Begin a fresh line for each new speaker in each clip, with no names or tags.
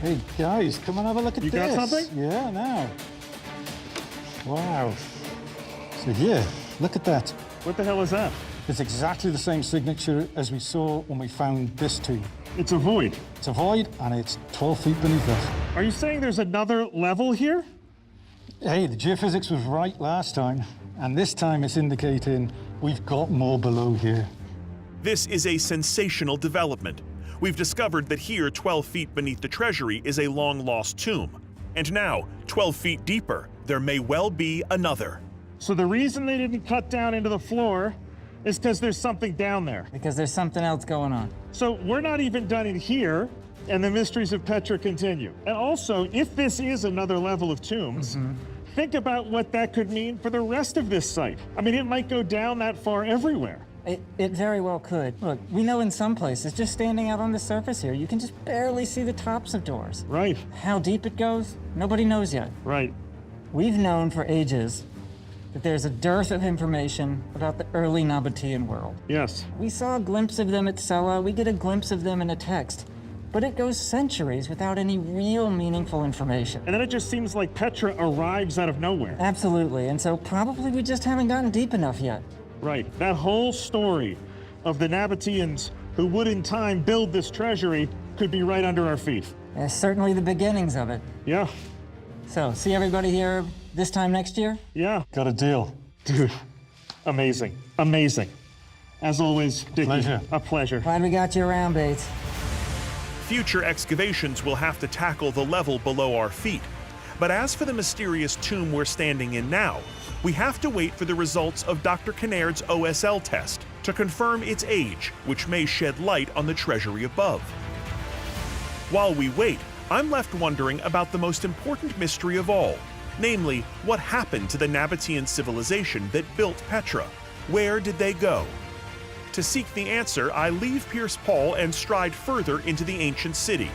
Hey, guys, come and have a look at this.
You got something?
Yeah, now. Wow. So here, look at that.
What the hell is that?
It's exactly the same signature as we saw when we found this tomb.
It's a void.
It's a void, and it's 12 feet beneath us.
Are you saying there's another level here?
Hey, the geophysics was right last time, and this time it's indicating we've got more below here.
This is a sensational development. We've discovered that here, 12 feet beneath the treasury, is a long-lost tomb. And now, 12 feet deeper, there may well be another.
So the reason they didn't cut down into the floor is because there's something down there.
Because there's something else going on.
So we're not even done in here, and the mysteries of Petra continue. And also, if this is another level of tombs, think about what that could mean for the rest of this site. I mean, it might go down that far everywhere.
It very well could. Look, we know in some places, just standing out on the surface here, you can just barely see the tops of doors.
Right.
How deep it goes, nobody knows yet.
Right.
We've known for ages that there's a dearth of information about the early Nabatean world.
Yes.
We saw a glimpse of them at Sela, we get a glimpse of them in a text, but it goes centuries without any real meaningful information.
And then it just seems like Petra arrives out of nowhere.
Absolutely, and so probably we just haven't gotten deep enough yet.
Right. That whole story of the Nabateans who would in time build this treasury could be right under our feet.
It's certainly the beginnings of it.
Yeah.
So, see everybody here this time next year?
Yeah.
Got a deal.
Dude, amazing. Amazing. As always, Dickie,
Pleasure.
a pleasure.
Glad we got you around, Bates.
Future excavations will have to tackle the level below our feet. But as for the mysterious tomb we're standing in now, we have to wait for the results of Dr. Kinnairds' OSL test to confirm its age, which may shed light on the treasury above. While we wait, I'm left wondering about the most important mystery of all, namely, what happened to the Nabatean civilization that built Petra? Where did they go? To seek the answer, I leave Pierce Paul and stride further into the ancient city.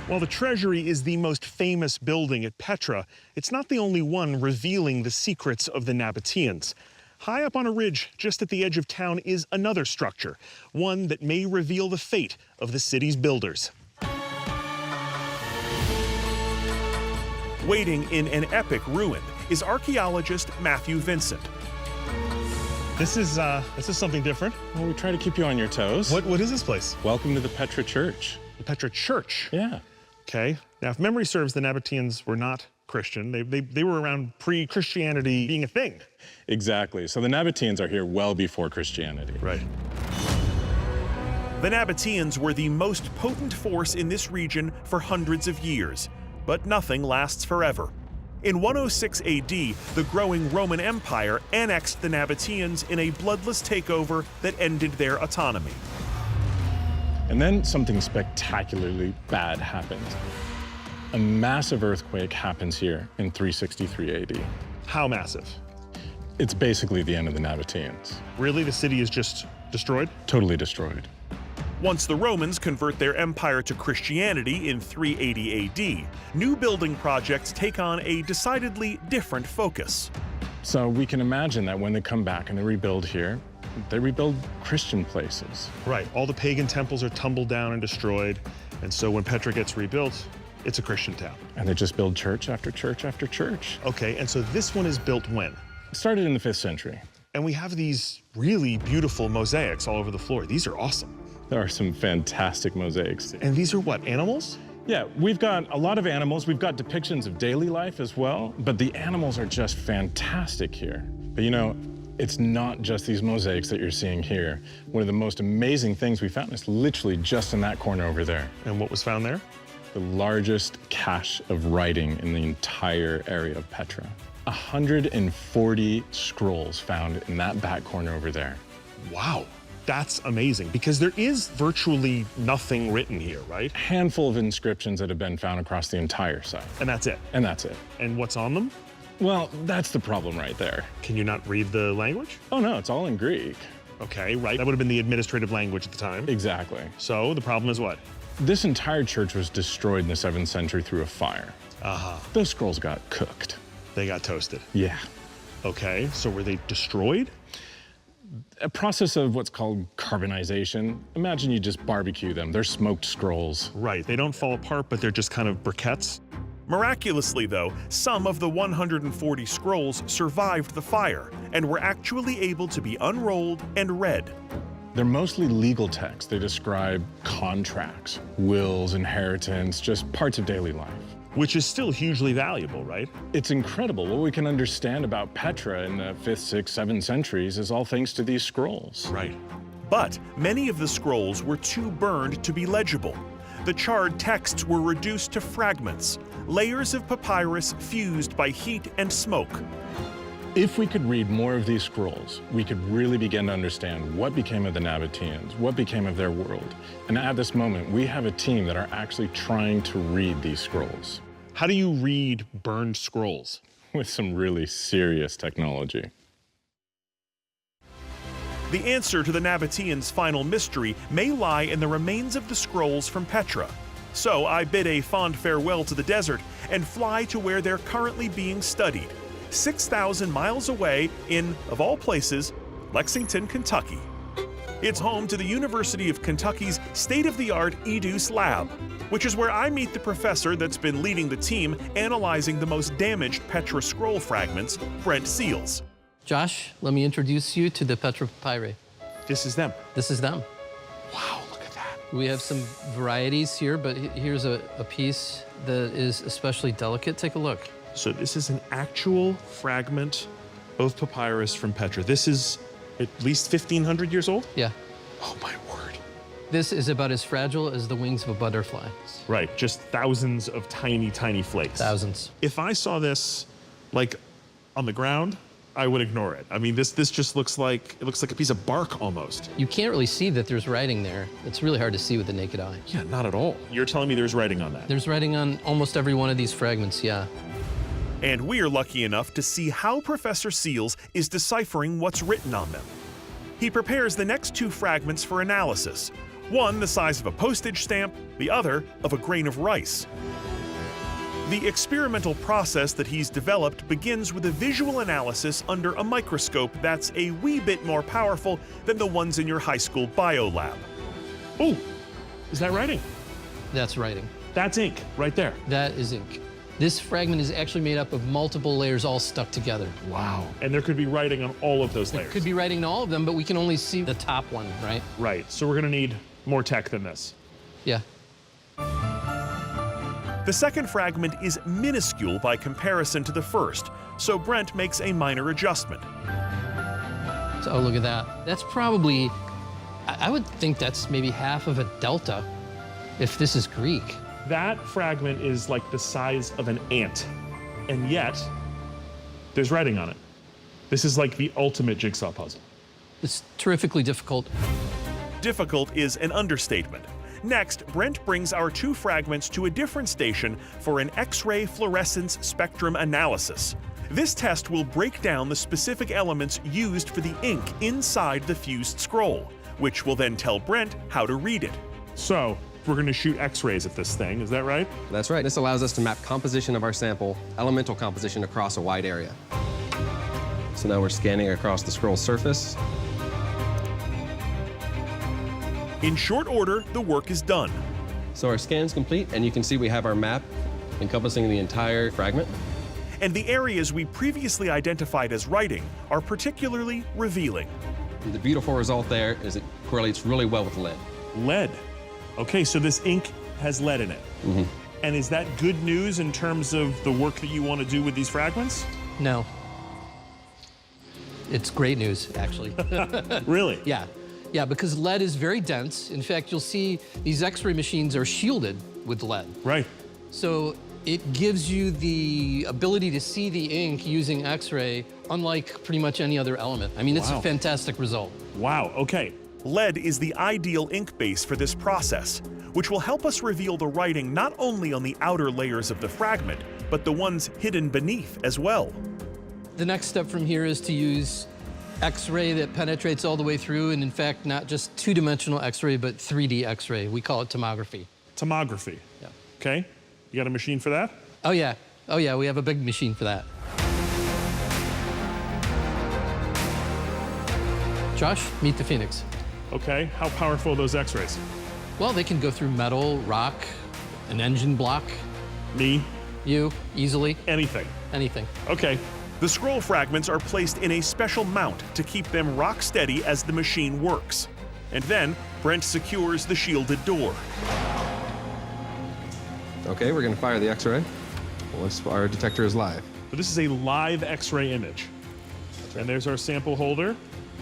While the treasury is the most famous building at Petra, it's not the only one revealing the secrets of the Nabateans. High up on a ridge just at the edge of town is another structure, one that may reveal the fate of the city's builders. Waiting in an epic ruin is archaeologist Matthew Vincent.
This is something different.
Well, we try to keep you on your toes.
What is this place?
Welcome to the Petra Church.
The Petra Church.
Yeah.
Okay. Now, if memory serves, the Nabateans were not Christian. They were around pre-Christianity being a thing.
Exactly. So the Nabateans are here well before Christianity.
Right.
The Nabateans were the most potent force in this region for hundreds of years, but nothing lasts forever. In 106 AD, the growing Roman Empire annexed the Nabateans in a bloodless takeover that ended their autonomy.
And then something spectacularly bad happened. A massive earthquake happens here in 363 AD.
How massive?
It's basically the end of the Nabateans.
Really? The city is just destroyed?
Totally destroyed.
Once the Romans convert their empire to Christianity in 380 AD, new building projects take on a decidedly different focus.
So we can imagine that when they come back and they rebuild here, they rebuild Christian places.
Right. All the pagan temples are tumbled down and destroyed. And so when Petra gets rebuilt, it's a Christian town.
And they just build church after church after church.
Okay, and so this one is built when?
It started in the 5th century.
And we have these really beautiful mosaics all over the floor. These are awesome.
There are some fantastic mosaics.
And these are what, animals?
Yeah, we've got a lot of animals. We've got depictions of daily life as well, but the animals are just fantastic here. But you know, it's not just these mosaics that you're seeing here. One of the most amazing things we found is literally just in that corner over there.
And what was found there?
The largest cache of writing in the entire area of Petra. 140 scrolls found in that back corner over there.
Wow. That's amazing, because there is virtually nothing written here, right?
A handful of inscriptions that have been found across the entire site.
And that's it?
And that's it.
And what's on them?
Well, that's the problem right there.
Can you not read the language?
Oh no, it's all in Greek.
Okay, right. That would have been the administrative language at the time.
Exactly.
So the problem is what?
This entire church was destroyed in the 7th century through a fire. Those scrolls got cooked.
They got toasted.
Yeah.
Okay, so were they destroyed?
a process of what's called carbonization. Imagine you just barbecue them. They're smoked scrolls.
Right, they don't fall apart, but they're just kind of briquettes.
Miraculously, though, some of the 140 scrolls survived the fire and were actually able to be unrolled and read.
They're mostly legal texts. They describe contracts, wills, inheritance, just parts of daily life.
Which is still hugely valuable, right?
It's incredible. What we can understand about Petra in the 5th, 6th, 7th centuries is all thanks to these scrolls.
Right.
But many of the scrolls were too burned to be legible. The charred texts were reduced to fragments, layers of papyrus fused by heat and smoke.
If we could read more of these scrolls, we could really begin to understand what became of the Nabateans, what became of their world. And at this moment, we have a team that are actually trying to read these scrolls.
How do you read burned scrolls?
With some really serious technology.
The answer to the Nabateans' final mystery may lie in the remains of the scrolls from Petra. So I bid a fond farewell to the desert and fly to where they're currently being studied, 6,000 miles away in, of all places, Lexington, Kentucky. It's home to the University of Kentucky's state-of-the-art EDUCE lab, which is where I meet the professor that's been leading the team analyzing the most damaged Petra scroll fragments, Brent Seals.
Josh, let me introduce you to the Petra papyri.
This is them.
This is them.
Wow, look at that.
We have some varieties here, but here's a piece that is especially delicate. Take a look.
So this is an actual fragment of papyrus from Petra. This is at least 1,500 years old?
Yeah.
Oh my word.
This is about as fragile as the wings of a butterfly.
Right, just thousands of tiny, tiny flakes.
Thousands.
If I saw this, like, on the ground, I would ignore it. I mean, this just looks like a piece of bark almost.
You can't really see that there's writing there. It's really hard to see with the naked eye.
Yeah, not at all. You're telling me there's writing on that?
There's writing on almost every one of these fragments, yeah.
And we're lucky enough to see how Professor Seals is deciphering what's written on them. He prepares the next two fragments for analysis, one the size of a postage stamp, the other of a grain of rice. The experimental process that he's developed begins with a visual analysis under a microscope that's a wee bit more powerful than the ones in your high school bio lab.
Oh, is that writing?
That's writing.
That's ink right there.
That is ink. This fragment is actually made up of multiple layers all stuck together.
Wow. And there could be writing on all of those layers.
Could be writing on all of them, but we can only see the top one, right?
Right, so we're gonna need more tech than this.
Yeah.
The second fragment is minuscule by comparison to the first, so Brent makes a minor adjustment.
So, oh, look at that. That's probably, I would think that's maybe half of a delta, if this is Greek.
That fragment is like the size of an ant, and yet there's writing on it. This is like the ultimate jigsaw puzzle.
It's terrifically difficult.
Difficult is an understatement. Next, Brent brings our two fragments to a different station for an X-ray fluorescence spectrum analysis. This test will break down the specific elements used for the ink inside the fused scroll, which will then tell Brent how to read it.
So, we're gonna shoot X-rays at this thing, is that right?
That's right. This allows us to map composition of our sample, elemental composition across a wide area. So now we're scanning across the scroll surface.
In short order, the work is done.
So our scan's complete, and you can see we have our map encompassing the entire fragment.
And the areas we previously identified as writing are particularly revealing.
The beautiful result there is it correlates really well with lead.
Lead. Okay, so this ink has lead in it.
Mm-hmm.
And is that good news in terms of the work that you want to do with these fragments?
No. It's great news, actually.
Really?
Yeah. Yeah, because lead is very dense. In fact, you'll see these X-ray machines are shielded with lead.
Right.
So it gives you the ability to see the ink using X-ray, unlike pretty much any other element. I mean, it's
Wow.
a fantastic result.
Wow, okay.
Lead is the ideal ink base for this process, which will help us reveal the writing not only on the outer layers of the fragment, but the ones hidden beneath as well.
The next step from here is to use X-ray that penetrates all the way through, and in fact, not just two-dimensional X-ray, but 3D X-ray. We call it tomography.
Tomography.
Yeah.
Okay. You got a machine for that?
Oh yeah, we have a big machine for that. Josh, meet the Phoenix.
Okay, how powerful are those X-rays?
Well, they can go through metal, rock, an engine block.
Me?
You, easily,
Anything.
anything.
Okay.
The scroll fragments are placed in a special mount to keep them rock steady as the machine works. And then, Brent secures the shielded door.
Okay, we're gonna fire the X-ray once our detector is live.
So this is a live X-ray image. And there's our sample holder,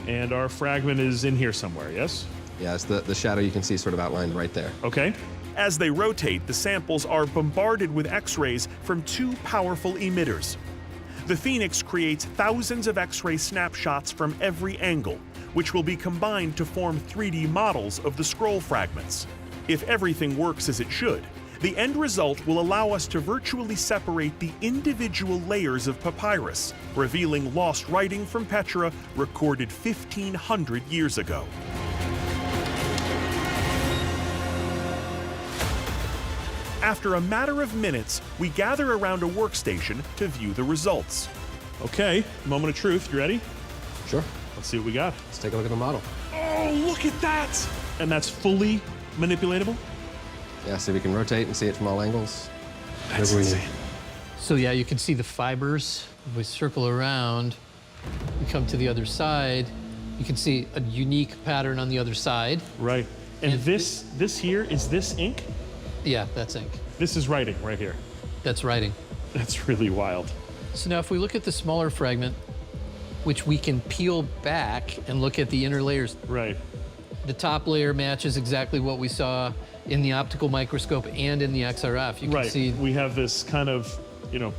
and our fragment is in here somewhere, yes?
Yeah, it's the shadow you can see sort of outlined right there.
Okay.
As they rotate, the samples are bombarded with X-rays from two powerful emitters. The Phoenix creates thousands of X-ray snapshots from every angle, which will be combined to form 3D models of the scroll fragments. If everything works as it should, the end result will allow us to virtually separate the individual layers of papyrus, revealing lost writing from Petra recorded 1,500 years ago. After a matter of minutes, we gather around a workstation to view the results.
Okay, moment of truth. You ready?
Sure.
Let's see what we got.
Let's take a look at the model.
Oh, look at that!
And that's fully manipulatable?
Yeah, see if we can rotate and see it from all angles.
That's
Whatever we need.
insane.
So yeah, you can see the fibers. If we circle around, we come to the other side. You can see a unique pattern on the other side.
Right. And
And
this here, is this ink?
Yeah, that's ink.
This is writing right here.
That's writing.
That's really wild.
So now if we look at the smaller fragment, which we can peel back and look at the inner layers,
Right.
the top layer matches exactly what we saw in the optical microscope and in the XRF. You can
Right.
see,
We have this kind of,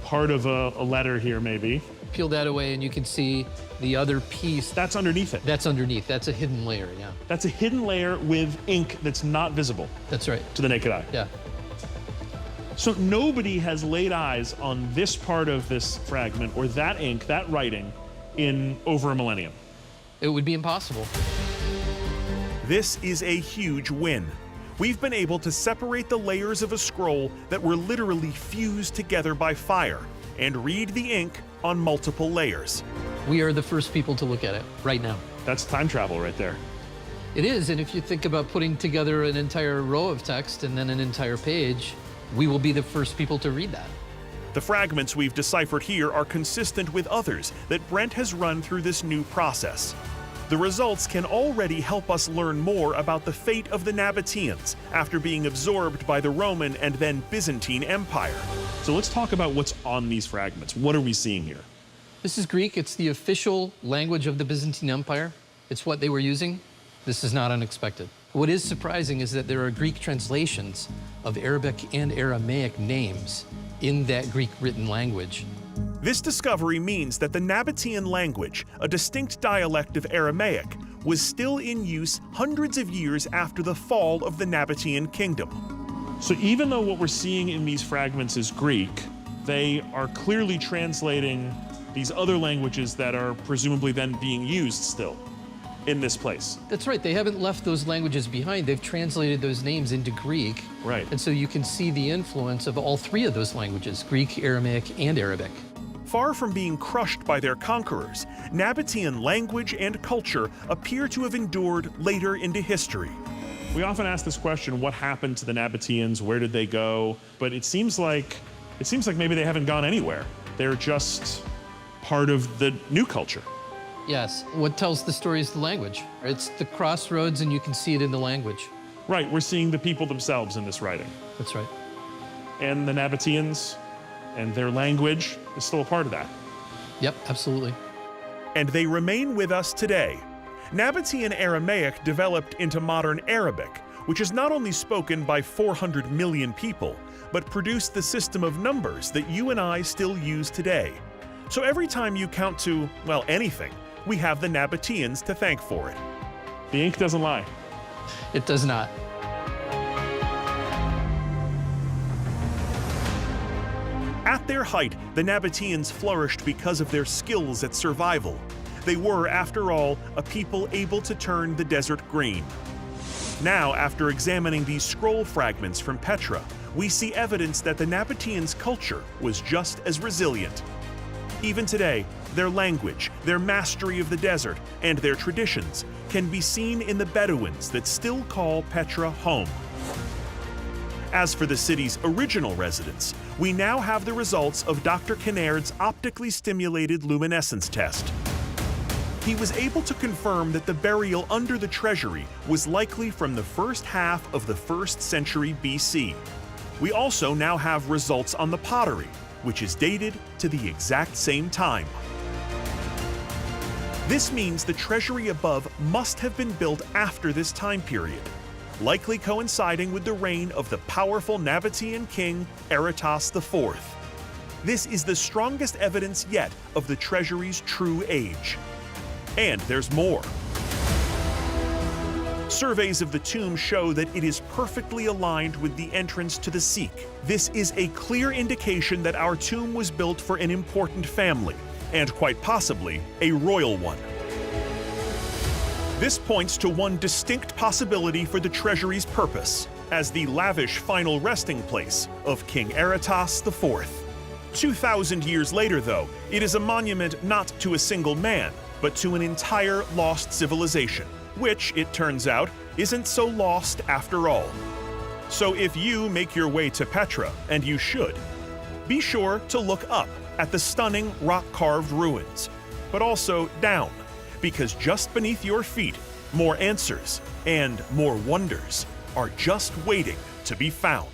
part of a letter here maybe.
peel that away and you can see the other piece.
That's underneath it.
That's underneath. That's a hidden layer, yeah.
That's a hidden layer with ink that's not visible
That's right,
to the naked eye.
yeah.
So nobody has laid eyes on this part of this fragment or that ink, that writing, in over a millennium.
It would be impossible.
This is a huge win. We've been able to separate the layers of a scroll that were literally fused together by fire and read the ink on multiple layers.
We are the first people to look at it right now.
That's time travel right there.
It is, and if you think about putting together an entire row of text and then an entire page, we will be the first people to read that.
The fragments we've deciphered here are consistent with others that Brent has run through this new process. The results can already help us learn more about the fate of the Nabateans after being absorbed by the Roman and then Byzantine Empire.
So let's talk about what's on these fragments. What are we seeing here?
This is Greek. It's the official language of the Byzantine Empire. It's what they were using. This is not unexpected. What is surprising is that there are Greek translations of Arabic and Aramaic names in that Greek written language.
This discovery means that the Nabatean language, a distinct dialect of Aramaic, was still in use hundreds of years after the fall of the Nabatean kingdom.
So even though what we're seeing in these fragments is Greek, they are clearly translating these other languages that are presumably then being used still in this place.
That's right. They haven't left those languages behind. They've translated those names into Greek.
Right.
And so you can see the influence of all three of those languages, Greek, Aramaic, and Arabic.
Far from being crushed by their conquerors, Nabatean language and culture appear to have endured later into history.
We often ask this question, what happened to the Nabateans? Where did they go? But it seems like maybe they haven't gone anywhere. They're just part of the new culture.
Yes. What tells the story is the language. It's the crossroads, and you can see it in the language.
Right, we're seeing the people themselves in this writing.
That's right.
And the Nabateans and their language is still a part of that.
Yep, absolutely.
And they remain with us today. Nabatean Aramaic developed into modern Arabic, which is not only spoken by 400 million people, but produced the system of numbers that you and I still use today. So every time you count to, well, anything, we have the Nabateans to thank for it.
The ink doesn't lie.
It does not.
At their height, the Nabateans flourished because of their skills at survival. They were, after all, a people able to turn the desert green. Now, after examining these scroll fragments from Petra, we see evidence that the Nabateans' culture was just as resilient. Even today, their language, their mastery of the desert, and their traditions can be seen in the Bedouins that still call Petra home. As for the city's original residents, we now have the results of Dr. Kinnairds' optically stimulated luminescence test. He was able to confirm that the burial under the treasury was likely from the first half of the 1st century BC. We also now have results on the pottery, which is dated to the exact same time. This means the treasury above must have been built after this time period, likely coinciding with the reign of the powerful Nabatean king Aratas IV. This is the strongest evidence yet of the treasury's true age. And there's more. Surveys of the tomb show that it is perfectly aligned with the entrance to the Sikh. This is a clear indication that our tomb was built for an important family, and quite possibly a royal one. This points to one distinct possibility for the treasury's purpose, as the lavish final resting place of King Aratas IV. 2,000 years later, though, it is a monument not to a single man, but to an entire lost civilization, which, it turns out, isn't so lost after all. So if you make your way to Petra, and you should, be sure to look up at the stunning rock-carved ruins, but also down, because just beneath your feet, more answers and more wonders are just waiting to be found.